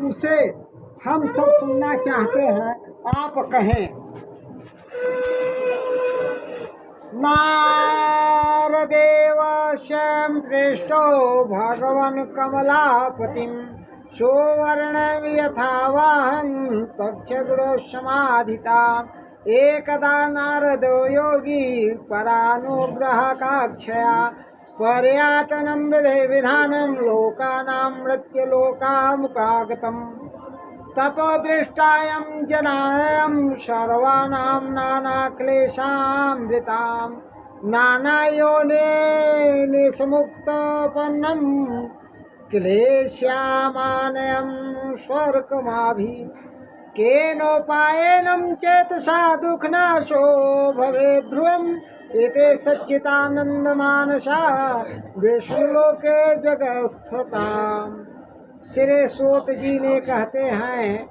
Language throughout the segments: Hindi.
उसे हम सब सुनना चाहते हैं, आप कहें। नारदेव स्वयं पृष्टो भगवन् कमलापतिं सुवर्णं यथावाहं तक्षगुणो समाधिता। एकदा नारदो योगी परानुग्रहकाक्षया पर्यटनं विधानं लोकानां मृत्युलोकामुपागतम्। ततो दृष्टायं जनानां सर्वानां नानाक्लेशामृतां नानायोनिसमुक्तपन्नं क्लेश्यामानयं स्वर्गमाभि। केनोपायेन चेतसा दुःखनाशो भवेत् ध्रुवम् एते सच्चिदानन्दमानसा विष्णुलोके जगत्स्थिताम्। श्री सूत जी ने कहते हैं,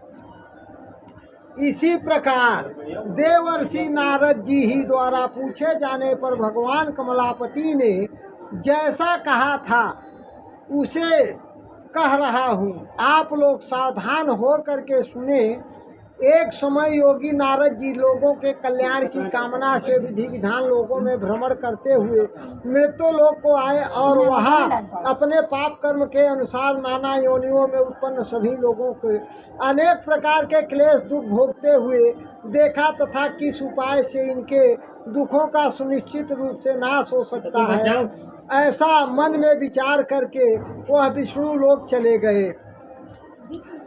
इसी प्रकार देवर्षि नारद जी ही द्वारा पूछे जाने पर भगवान कमलापति ने जैसा कहा था उसे कह रहा हूँ। आप लोग सावधान हो करके सुने। एक समय योगी नारद जी लोगों के कल्याण की कामना से विधि विधान लोगों में भ्रमण करते हुए मृत्यु लोक को आए और वहाँ अपने पाप कर्म के अनुसार नाना योनियों में उत्पन्न सभी लोगों को अनेक प्रकार के क्लेश दुख भोगते हुए देखा तथा किस उपाय से इनके दुखों का सुनिश्चित रूप से नाश हो सकता है। ऐसा मन में विचार करके वह विष्णु लोक चले गए।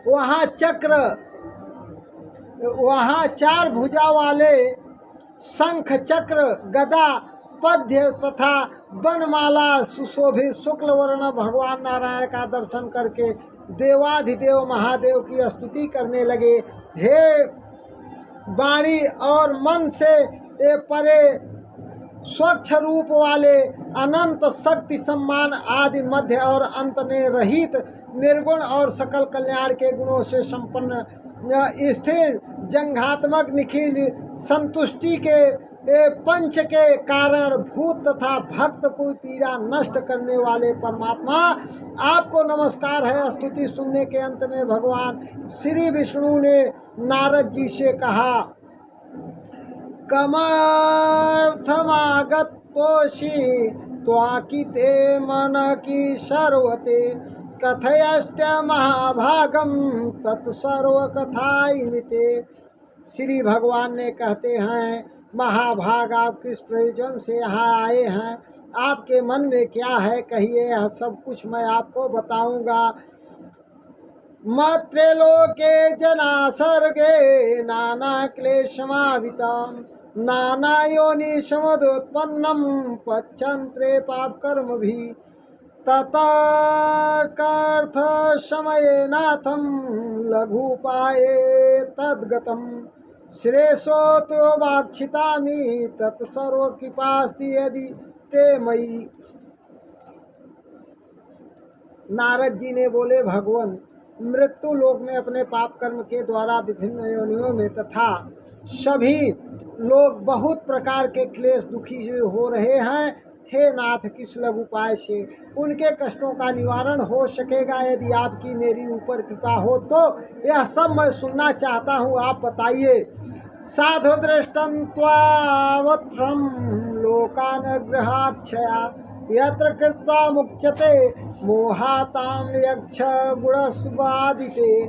वहाँ चार भुजा वाले शंख चक्र गदा पद्य तथा बनमाला सुशोभित शुक्ल वर्ण भगवान नारायण का दर्शन करके देवाधिदेव महादेव की स्तुति करने लगे। हे वाणी और मन से परे स्वच्छ रूप वाले अनंत शक्ति सम्मान आदि मध्य और अंत में रहित निर्गुण और सकल कल्याण के गुणों से संपन्न स्थिर जंघात्मक निखिल संतुष्टि के पंच के कारण भूत तथा भक्त को पीड़ा नष्ट करने वाले परमात्मा, आपको नमस्कार है। स्तुति सुनने के अंत में भगवान श्री विष्णु ने नारद जी से कहा, कमर्थमागतोषि त्वाकिते मन की सर्वते कथयश्च महाभागम तत्सर्व कथाइमिते। श्री भगवान ने कहते हैं, महाभाग आप किस प्रयोजन से यहाँ आए हैं, आपके मन में क्या है कहिए, यह सब कुछ मैं आपको बताऊंगा। मत्रेलोके जना सर्गे नाना क्लेशमावितम नाना योनि समुदोत्पन्नम पच्छन्त्रे पाप कर्म भी ततकर्थ समये नाथम लघुपाये तद्गतम श्रेषो तो वाक्षितामि तत्सर्व कृपास्ति यदि ते मयि। नारद जी ने बोले, भगवान मृत्यु लोक में अपने पाप कर्म के द्वारा विभिन्न योनियों में तथा सभी लोग बहुत प्रकार के क्लेश दुखी हो रहे हैं। हे नाथ, किस लघु उपाय से उनके कष्टों का निवारण हो सकेगा? यदि आपकी मेरी ऊपर कृपा हो तो यह सब मैं सुनना चाहता हूँ, आप बताइए। साधु दृष्टं त्वावत्रं लोकानग्रहाक्षया यत्र कृत्वा मुच्यते मोहातां यक्ष गुणसुबादिते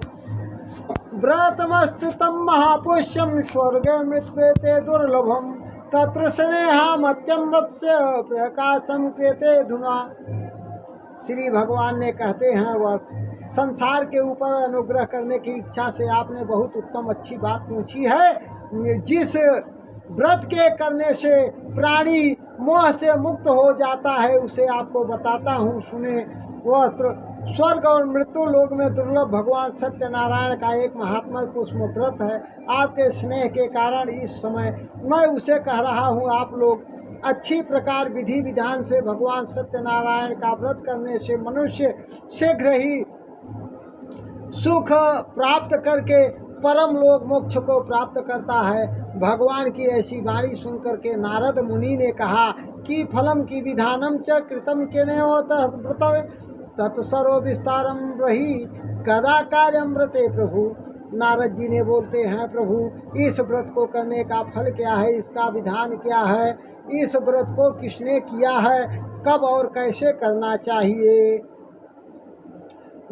व्रतमस्थितं महापुष्यं स्वर्गे मृत्युते दुर्लभम तत्र स्नेहामत्यं वत्स्य प्रकाशं क्रियते धुना। श्री भगवान ने कहते हैं, वह संसार के ऊपर अनुग्रह करने की इच्छा से आपने बहुत उत्तम अच्छी बात पूछी है। जिस व्रत के करने से प्राणी मोह से मुक्त हो जाता है उसे आपको बताता हूँ, सुने। वह स्वर्ग और मृत्यु लोक में दुर्लभ भगवान सत्यनारायण का एक महात्मा पुष्प व्रत है। आपके स्नेह के कारण इस समय मैं उसे कह रहा हूँ। आप लोग अच्छी प्रकार विधि विधान से भगवान सत्यनारायण का व्रत करने से मनुष्य शीघ्र ही सुख प्राप्त करके परम लोक मोक्ष को प्राप्त करता है। भगवान की ऐसी वाणी सुनकर के नारद मुनि ने कहा कि फलम की विधानम च कृतम केनेवत व्रतम तत्सर्व विस्तारम रही कदा कार्यम व्रते प्रभु। नारद जी ने बोलते हैं, प्रभु इस व्रत को करने का फल क्या है, इसका विधान क्या है, इस व्रत को किसने किया है, कब और कैसे करना चाहिए।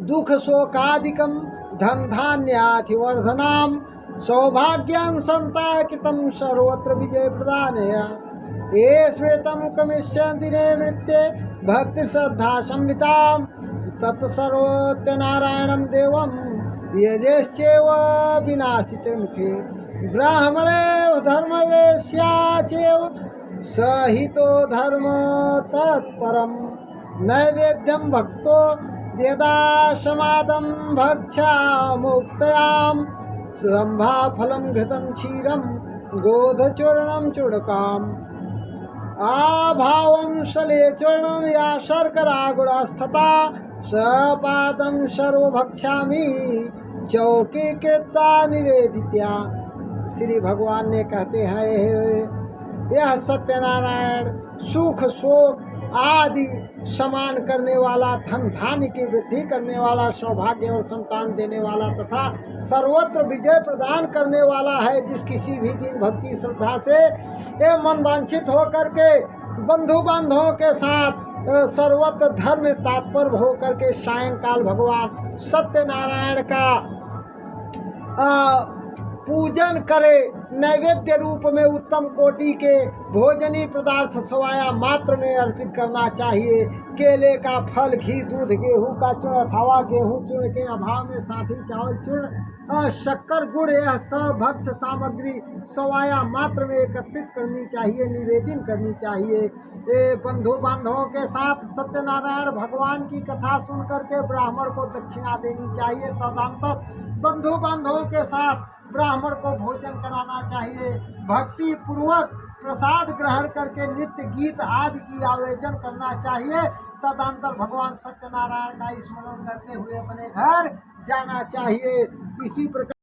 दुख शोकादिकम धन धान्याधिवर्धनाम सौभाग्यं संताकितं सर्वत्र विजय प्रदानया। ये श्वेतं कमिष्यन्ति दिने मृत्ये भक्ति श्रद्धा संविताम तत्सर्वोत्य नारायणं देवं यजेश्चैव विनाशितमुखे। ब्राह्मणे धर्मवेश्याचैव सहितो धर्म तत्परम नैवेद्यं भक्तो यदा समादं भक्षामुक्तयां रंभा फलं घृतं क्षीरं गोधचूर्णं चूडकाम् आभावं शले चूर्णं या शर्करा गुड़स्थता सपादं सर्व भक्षामि चौकी कृता निवेदित्या। श्री भगवान ने कहते हैं, यह सत्यनारायण सुख शोक आदि समान करने वाला, धन धान्य की वृद्धि करने वाला, सौभाग्य और संतान देने वाला तथा सर्वत्र विजय प्रदान करने वाला है। जिस किसी भी दिन भक्ति श्रद्धा से ये मन वांछित होकर के बंधु बांधवों के साथ सर्वत्र धर्म तात्पर होकर के सायंकाल भगवान सत्यनारायण का पूजन करे, नैवेद्य रूप में उत्तम कोटि के भोजनी पदार्थ सवाया मात्र में अर्पित करना चाहिए। केले का फल, घी, दूध, गेहूं का चूर्ण अथवा गेहूं चूर्ण के अभाव में साथी चावल चूर्ण, शक्कर, गुड़, यह सब भक्ष सामग्री सवाया मात्र में एकत्रित करनी चाहिए, निवेदन करनी चाहिए। ये बंधु बांधवों के साथ सत्यनारायण भगवान की कथा सुन करके ब्राह्मण को दक्षिणा देनी चाहिए। तदनंतर बंधु बांधवों के साथ ब्राह्मण को भोजन कराना चाहिए। भक्ति पूर्वक प्रसाद ग्रहण करके नित्य गीत आदि की आयोजन करना चाहिए। तदनंतर भगवान सत्यनारायण का स्मरण करते हुए अपने घर जाना चाहिए। इसी प्रकार